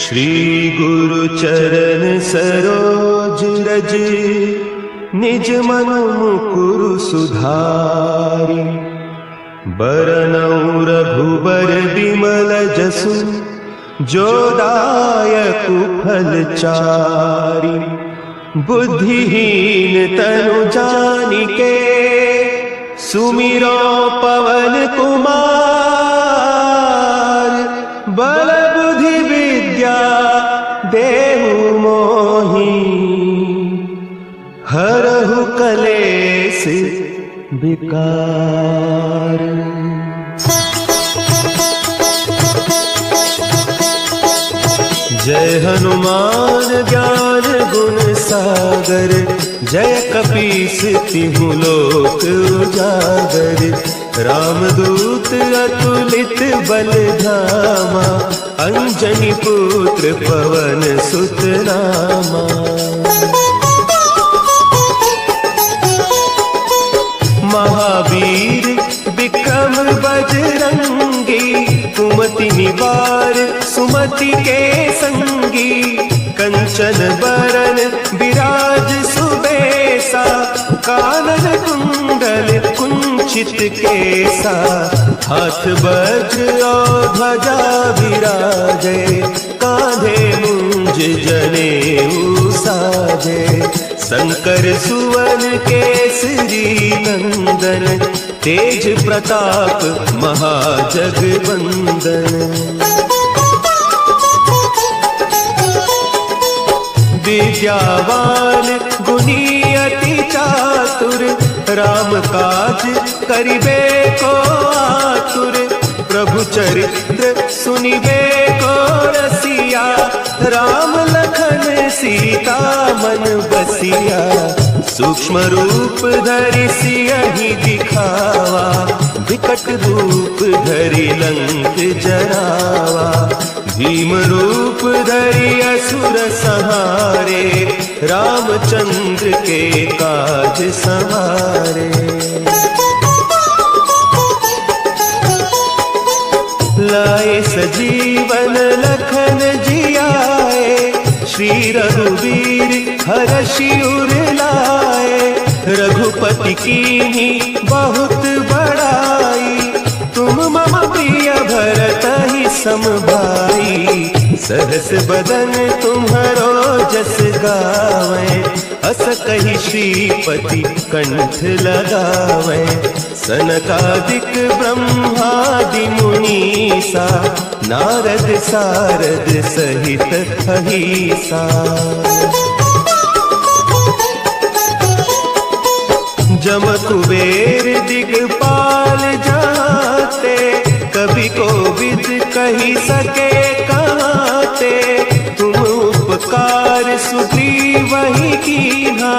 श्री गुरु चरण सरोज रज, निज मन मुकुर सुधारि। बरनउँ रघुबर बिमल जसु, जो दायक फल चारि। बुद्धिहीन तनु जानिके, सुमिरो पवन कुमार। बल बुद्धि विद्या देहु मोहि, हरहु कलेस विकार। जय हनुमान ज्ञान गुण सागर, जय कपीस तिहु लोक उजागर। रामदूत अतुलित बल धामा, अंजनी पुत्र पवन सुत नामा। महावीर विक्रम बजरंगी, कुमति निवार सुमति के संगी। कंचन बरन विराज सुबेसा, कानन कुंडल कुंचित केसा। हाथ वज्र और ध्वजा विराजे, कांधे मुंज जनेऊ साजे। शंकर सुवन केसरी नंदन, तेज प्रताप महाजगवंदन। विद्यावान गुणी अति चातुर, राम काज करिबे को आतुर। प्रभु चरित्र सुनिबे को रसिया, राम लखन सीता मन बसिया। सूक्ष्म रूप धरि सियहि दिखावा, विकट रूप धरि लंक जरावा। भीम रूप धरि असुर संहारे, रामचंद्र के काज सवारे। लाए सजीवन लखन जियाए, श्री रघुवीर हरषि उर लाए। रघुपति कीन्ही बहुत बड़ाई, तुम मम प्रिय भरतहि सम भाई। सहस बदन तुम्हरो जस गावें, अस कहि श्रीपति कंठ लगावें। सनकादिक ब्रह्मादि मुनीसा, नारद सारद सहित अहीसा। जम कुबेर दिगपाल जाते, कवि कोविद कही सके कहते। तुम उपकार सुग्रीवहि कीन्हा,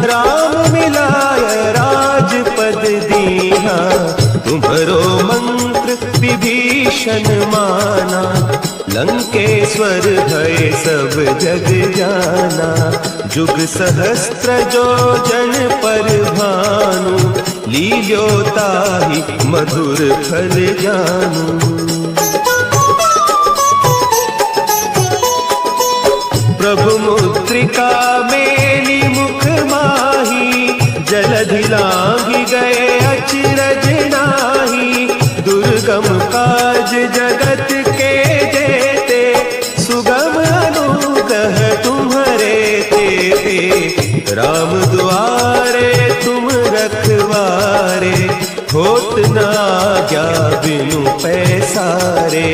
राम मिलाय राजपद दीन्हा। तुम्हरो मंत्र विभीषण माना, लंकेश्वर भय सब जग जाना। जुग सहस्त्र जो जन पर भानु, लील्यो ताहि मधुर फल जानू। प्रभु मुद्रिका मेली मुख माही, जलधि लांघि गए अचरज नाहि। दुर्गम काज जगत के जेते, सुगम अनुग्रह तुम्हरे तेते। राम दुआरे तुम रखवारे, होत न आज्ञा बिनु पैसारे।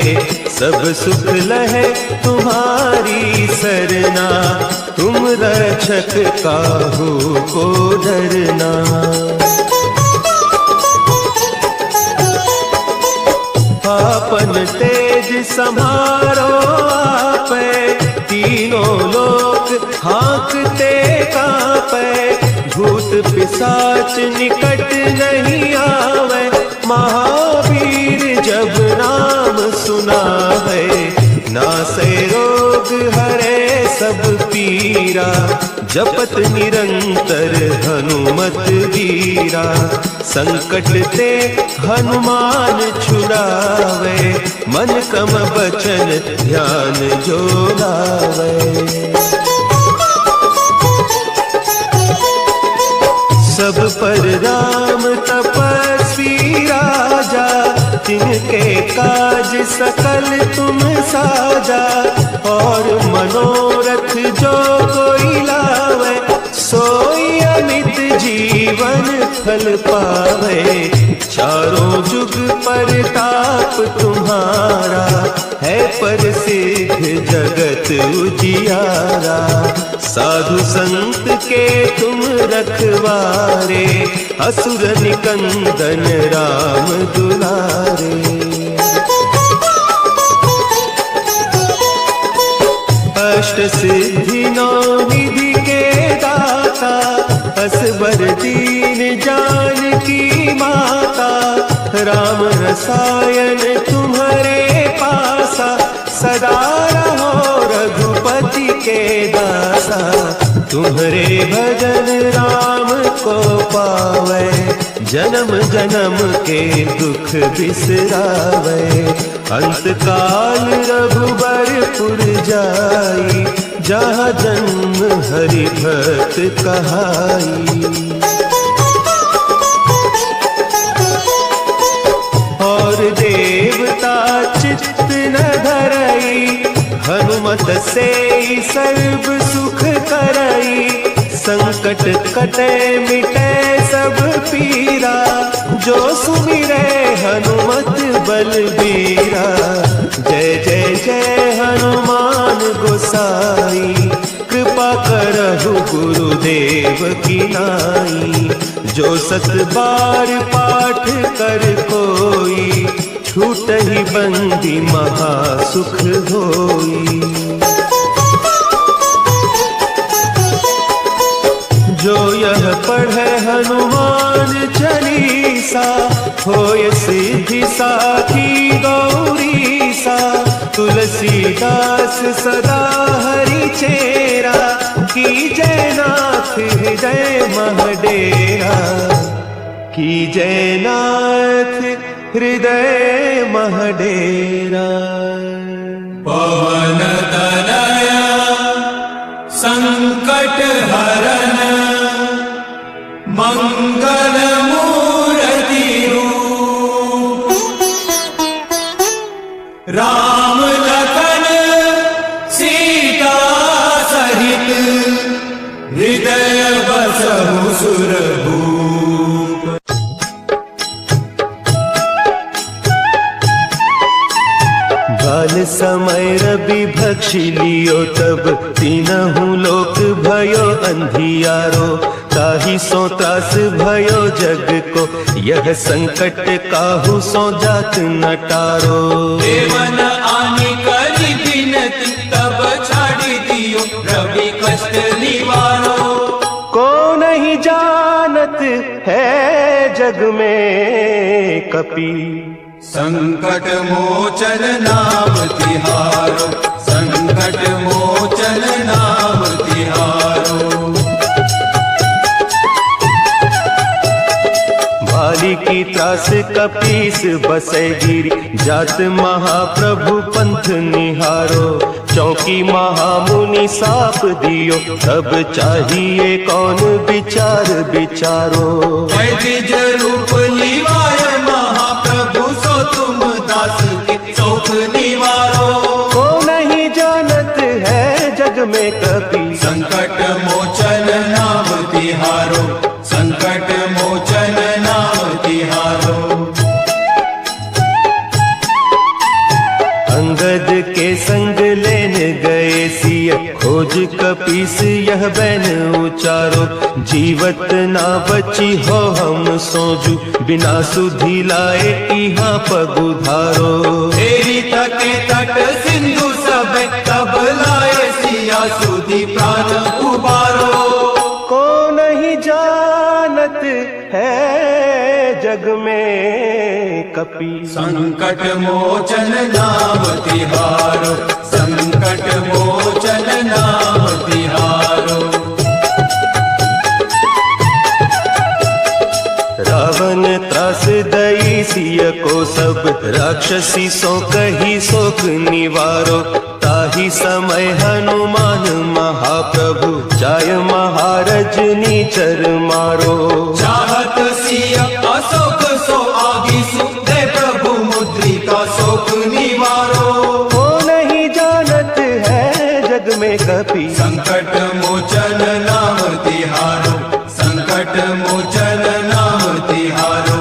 सब सुख लहे तुम्हारी सरना, तुम रक्षक काहू को डरना। आपन तेज समारो आपे, तीनों लोक हाँकते कापे। भूत पिशाच निकट नहीं आवे, महावीर जब नाम सुनावे। नासे रोग हरे सब पीरा, जपत निरंतर हनुमत वीरा। संकट ते हनुमान छुड़ावे, मन क्रम बचन ध्यान जो लावे। सब पर राम तपस्वी राजा, तिनके काज सकल तुम साजा। और मनोरथ जो कोई लावे, सोई अमित जीवन फल पावे। चारों जुग परताप तुम्हारा, है प्रसिद्ध जगत उजियारा। साधु संत के तुम रखवारे, असुर निकंदन राम दुलारे। अष्ट सिद्धि नौ निधि के दाता, असबर दीन जानकी माता। राम रसायन तुम्हारे पासा, सदा रहो रघुपति के दासा। तुम्हारे भजन राम को पावे, जन्म जन्म के दुख बिसरावे। अंत काल रघुबरपुर जाई, जहाँ जन्म हरि भक्त कहाई। और देवता चित्त न धरई, हनुमत से सर्व सुख करई। संकट कटे मिटे सब पीरा, जो सुमिरे हनुमत बलबीरा। जय जय जय हनुमान गोसाई, कृपा करहु गुरुदेव की नाई। जो सत बार पाठ कर कोई, छूटहि बंदी महा सुख होई। जो यह पढ़े हनुमान चालीसा, होय सिद्धि साखी गौरीसा। तुलसीदास सदा हरि चेरा, कीजय नाथ हृदय महडेरा। कीजय नाथ हृदय महडेरा। पवन तनया संकट हरन, मंगल मूर्ति रूप। राम लखन सीता सहित, हृदय बसहु सुरभूप। बाल समय रवि भक्षी लियो, तब तीनहु लोक भयो अंधियारो। ताहि सो त्रास भयो जग को, यह संकट काहू सो जात न टारो। देवन आनि करि बिनती, तब छाड़ी दियो रवि कष्ट निवारो। को नहीं जानत है जग में कपि, संकट मोचन नाम तिहारो। संकट मोचन नाम तिहारो। भाली की त्रास कपीस बसे गिरी, जात महाप्रभु पंथ निहारो। चौकी महामुनि साप दियो, तब चाहिए कौन विचार विचारो। द्विज रूप लिवाय महाप्रभु, सो तुम दास के शोक निवारो। को नहीं जानत है जग में कपि, संकट मोचन नाम तिहारो। संकट मोचन नाम तिहारो। अंगद के संग लेन गए सिय, खोज कपीस यह बैन उचारो। जीवत ना बची हो हम सोजू, बिना सुधि लाए इहाँ पगुधारो। तेरी तटे तट सिंधु सब, तब लाए सिया सुधि प्राण उबारो। को नहीं जानत है जग में कपि, संकट मोचन नाम तिहारो। संकट मोचन नाम तिहारो। राक्षसी सो कही शोक निवारो, ताही समय हनुमान महाप्रभु, जाय महारजनी चर मारो। चाहत सिया अशोक सो आगीसु, दे प्रभु मुद्रिका शोक निवारो। वो नहीं जानत है जग में कपि, संकट मोचन नाम तिहारो, संकट मोचन नाम तिहारो।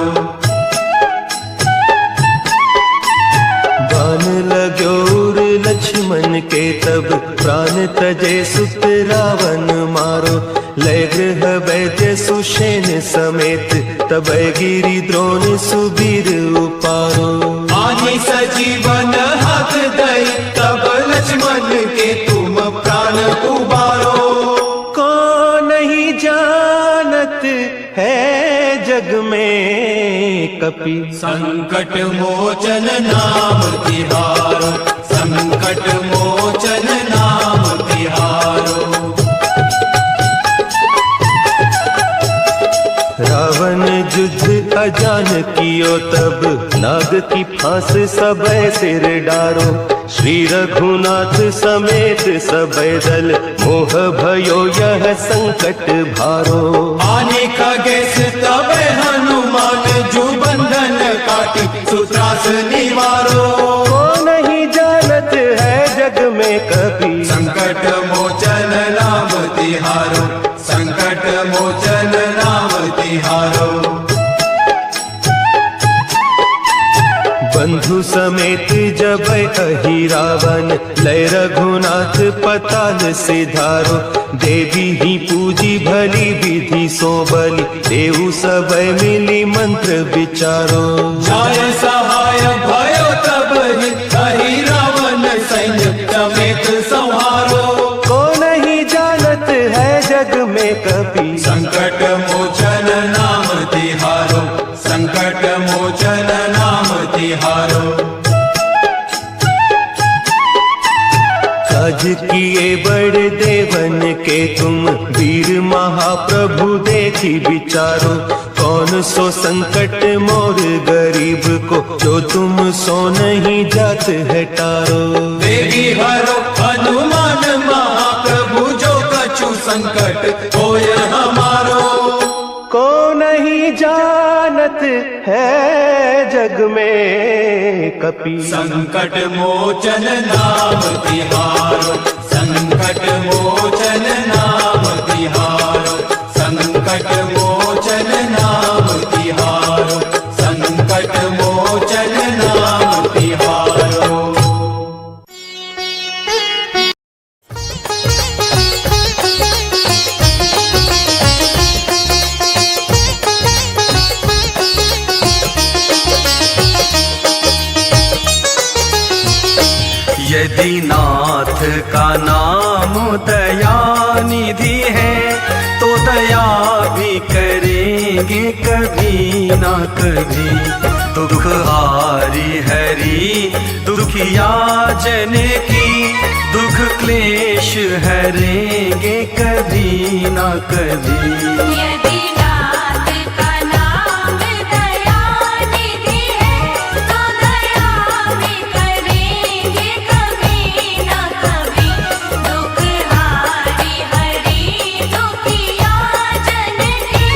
बान लाग्यो उर लक्ष्मण के तब, प्राण तजे सुत रावण मारो। लय गृह वैद्य सुषेण समेत, तब गिरि द्रोण सुबीर उपारो। आनी सजीवन हाथ दई, तब लक्ष्मण के तुम प्राण उबारो। को नहीं जानत है जग में कपि, संकट मोचन नाम तिहारो, संकट मोचन नाम तिहारो। रावण युद्ध अजान कियो तब, नाग की फांस सबे सिर डारो। श्री रघुनाथ समेत सबे दल, मोह भयो यह संकट भारो। आने खगेश तबे हनुमान, जो बंधन काटी सुत्रास निवारो। को नहीं जानत है जग में कपि, संकट मोचन नाम तिहारो, संकट मोचन नाम तिहारो। बंधु समेत जब अहि रावण, लय रघुनाथ पताल सिधारो। देवी ही पूजी भली विधि सो बलि, देहु सब मिली मंत्र विचारो। जाय सहाय भयो तब अहि रावण, सैन्य समेत संहारो। को नहीं जानत है जग में कपि, संकट मोचन नाम तिहारो, संकट मोचन नाम तिहारो। काज किए बड़े देवन के तुम, वीर महाप्रभु देखी विचारो। कौन सो संकट मोर गरीब को, जो तुम सो नहीं जात है टारो। देवी हरो हनुमान महाप्रभु, जो कछु संकट होय हमारो। को नहीं जानत है जग में कपि, संकट मोचन नाम तिहारो, संकट मोचन नाम तिहारो, संकट मोचन नाम तिहारो, संकट मोचन नाम तिहारो। यदि नाथ का नाम दया निधि है, तो दया भी करेंगे कभी ना कभी। दुख हारी हरी दुखिया जन की, दुख क्लेश हरेंगे कभी ना कभी। यदि नाथ का नाम दया निधि है, तो दया भी करेंगे कभी ना कभी। दुख हारी हरी दुखिया जन की,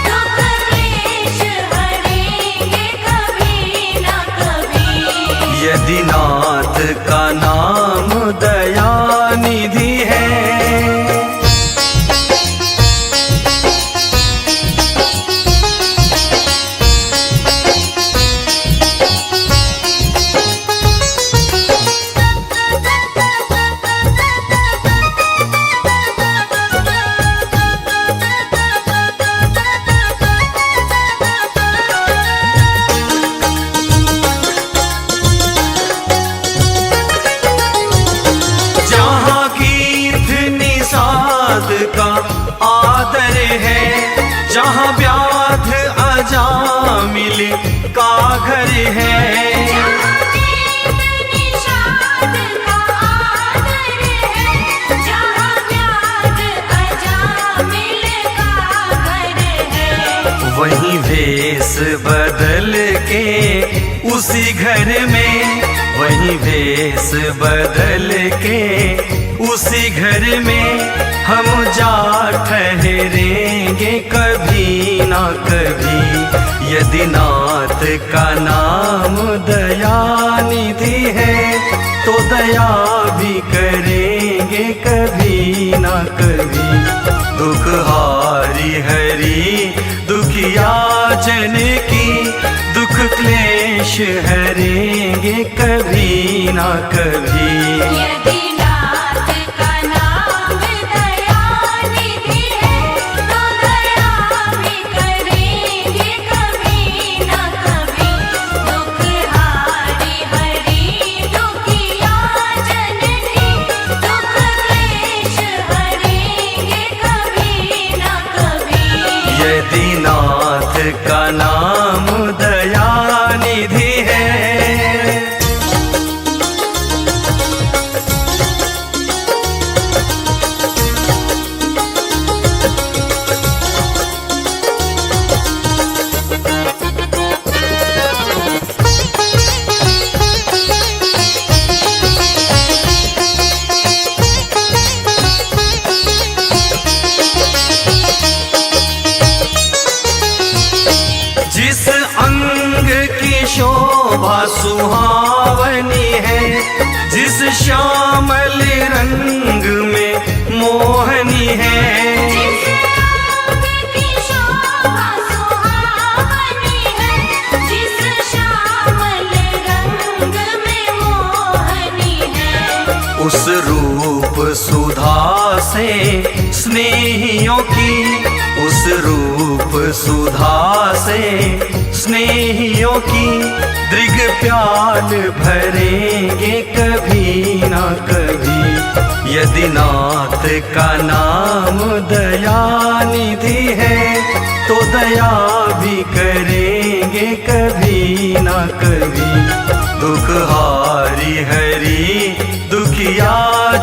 दुख क्लेश हरेंगे कभी ना कभी। यदि नाथ का नाम दया निधि है। उसी घर में, वही वेश बदल के उसी घर में हम जा ठहरेंगे कभी ना कभी। यदि नाथ का नाम दयानिधि है तो दया भी करेंगे कभी ना कभी। दुख हारी हरी दुखिया जन की, दुख क्लेश हरेंगे कभी ना कभी। यदि नाथ का नाम दयानिधि है तो दया भी करेंगे कभी ना कभी। दुख हारी हरी दुखिया जन की, दुख क्लेश हरेंगे कभी ना कभी। यदि नाथ का नाम दयानिधि है। जिस अंग की शोभा सुहावनी है, जिस श्यामल रंग में मोहनी है, जिस अंग की शोभा सुहावनी है, जिस श्यामल रंग में मोहनी है, उस रूप सुधा से स्नेहियों की, उस रूप सुधा से स्नेहियों की दृग प्याल भरेंगे कभी ना कभी। यदि नाथ का नाम दयानिधि है तो दया भी करेंगे कभी ना कभी। दुख हारी हरी दुखिया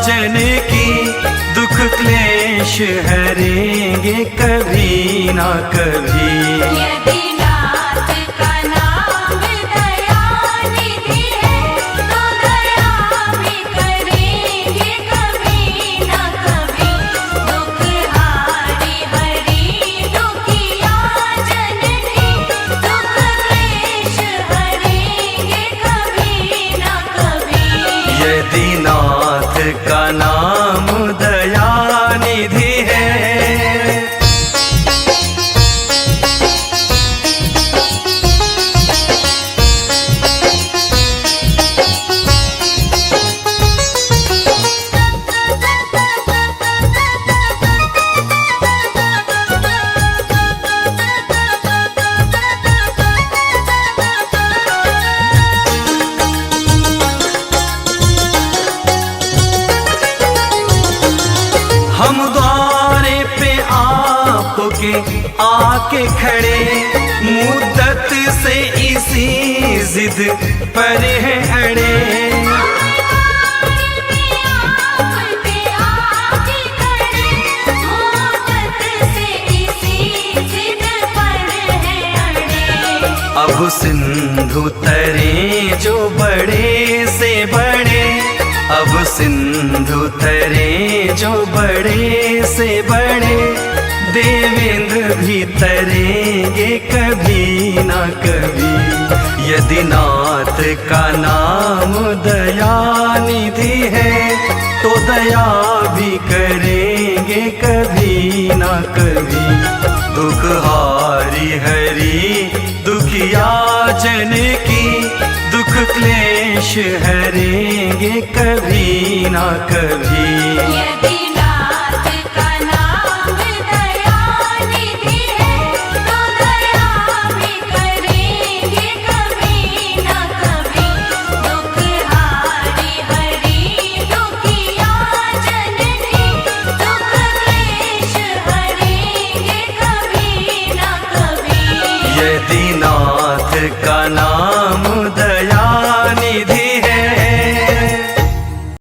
जन की, दुख क्लेश हरेंगे कभी ना कभी। यदि नाथ का नाम दयानिधि है तो दया भी करेंगे कभी ना कभी। दुख हारी हरी दुखिया जन की, दुख क्लेश हरेंगे कभी ना कभी। यदि नाथ का नाम दयानिधि है। हम द्वारे पे आपके आके खड़े, मुद्दत से इसी जिद पर है अड़े। अब सिंधु तरे जो बड़े से बड़े, अब सिंधु तरे जो बड़े से बड़े, देवेंद्र भी तरेंगे कभी ना कभी। यदि नाथ का नाम दयानिधि है तो दया भी करेंगे कभी ना कभी। दुख हारी हरी दुखिया जन की, दुख क्लेश हरेंगे कभी ना कभी। यदि